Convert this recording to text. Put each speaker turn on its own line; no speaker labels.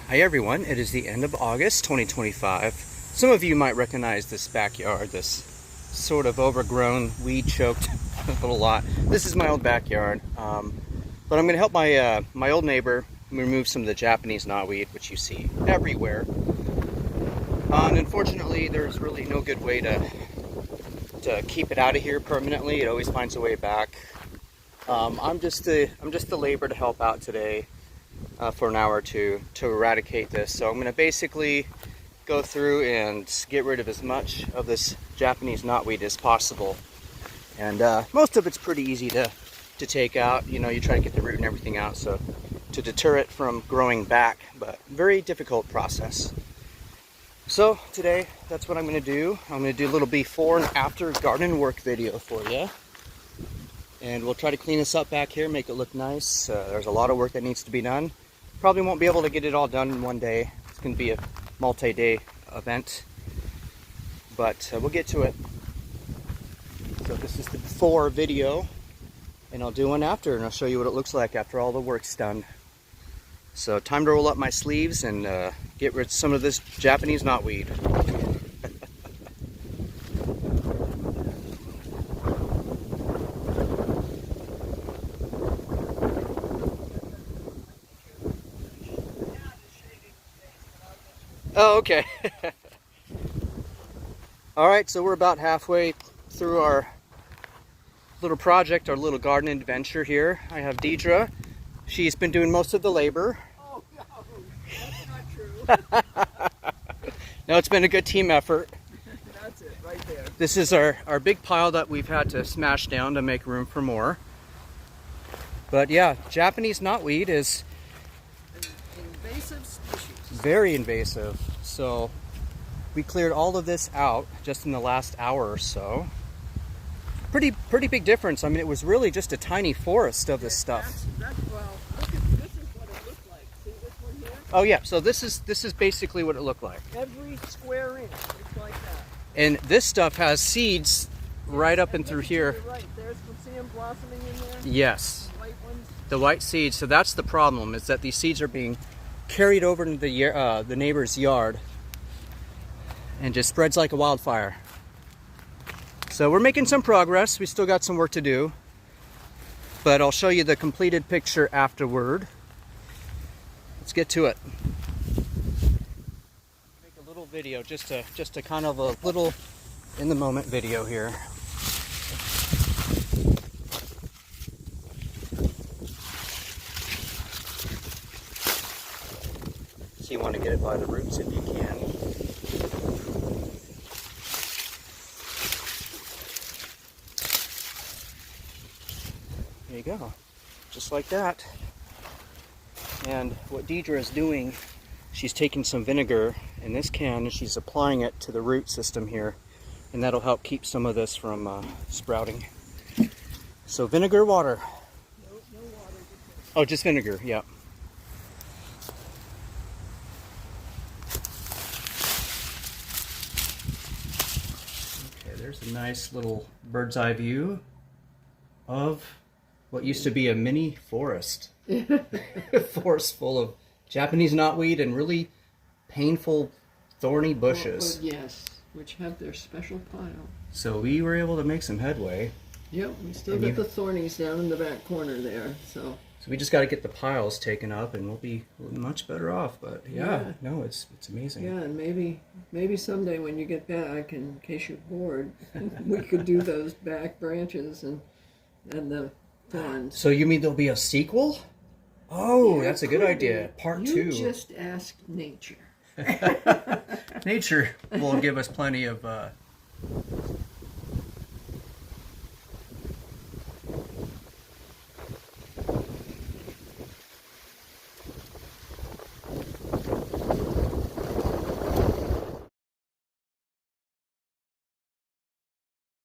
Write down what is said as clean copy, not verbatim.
Hi everyone, it is the end of August 2025. Some of you might recognize this backyard, this sort of overgrown, weed-choked little lot. This is my old backyard, but I'm going to help my old neighbor remove some of the Japanese knotweed, which you see everywhere. And unfortunately, there's really no good way to keep it out of here permanently. It always finds a way back. I'm just the labor to help out today. For an hour or two to eradicate this. So I'm going to basically go through and get rid of as much of this Japanese knotweed as possible. And most of it's pretty easy to take out. You know, you try to get the root and everything out so to deter it from growing back, but very difficult process. So today, that's what I'm going to do. I'm going to do a little before and after garden work video for you. And we'll try to clean this up back here, make it look nice. There's a lot of work that needs to be done. Probably won't be able to get it all done in one day. It's going to be a multi-day event. But we'll get to it. So this is the before video. And I'll do one after, and I'll show you what it looks like after all the work's done. So time to roll up my sleeves and get rid of some of this Japanese knotweed. Oh, okay. All right, so we're about halfway through our little project, our little garden adventure here. I have Dedra. She's been doing most of the labor.
Oh, no, that's not true.
No, it's been a good team effort.
That's it, right there.
This is our big pile that we've had to smash down to make room for more. But yeah, Japanese knotweed is
An invasive species.
very invasive. So we cleared all of this out just in the last hour or so. Pretty big difference. I mean, it was really just a tiny forest of this stuff.
Well, look at, this is what it looked like. See this one here?
Oh yeah, so this is basically what it looked like.
Every square inch, it's like that.
And this stuff has seeds right up and through here.
You're right, there's see them blossoming in there?
Yes.
The white ones?
The white seeds. So that's the problem, is that these seeds are being carried over into the neighbor's yard and just spreads like a wildfire. So we're making some progress. We still got some work to do, but I'll show you the completed picture afterward. Let's get to it. Make a little video, just a kind of a little in the moment video here. So you want to get it by the roots if you can. There you go, just like that. And what Dedra is doing, she's taking some vinegar in this can and she's applying it to the root system here, and that'll help keep some of this from sprouting. So vinegar, water.
No water.
Oh, just vinegar, yeah. Okay, there's a nice little bird's eye view of what used to be a mini forest. Forest full of Japanese knotweed and really painful, thorny bushes.
Oh, yes, which have their special pile.
So we were able to make some headway.
Yep, we still got the thornies down in the back corner there, so
we just got to get the piles taken up and we'll be much better off. But yeah. No, it's amazing.
Yeah, and maybe someday when you get back, in case you're bored, we could do those back branches and the thorns.
So you mean there'll be a sequel? Oh,
Yeah,
that's a good idea. Part 2.
You just ask nature.
Nature will give us plenty of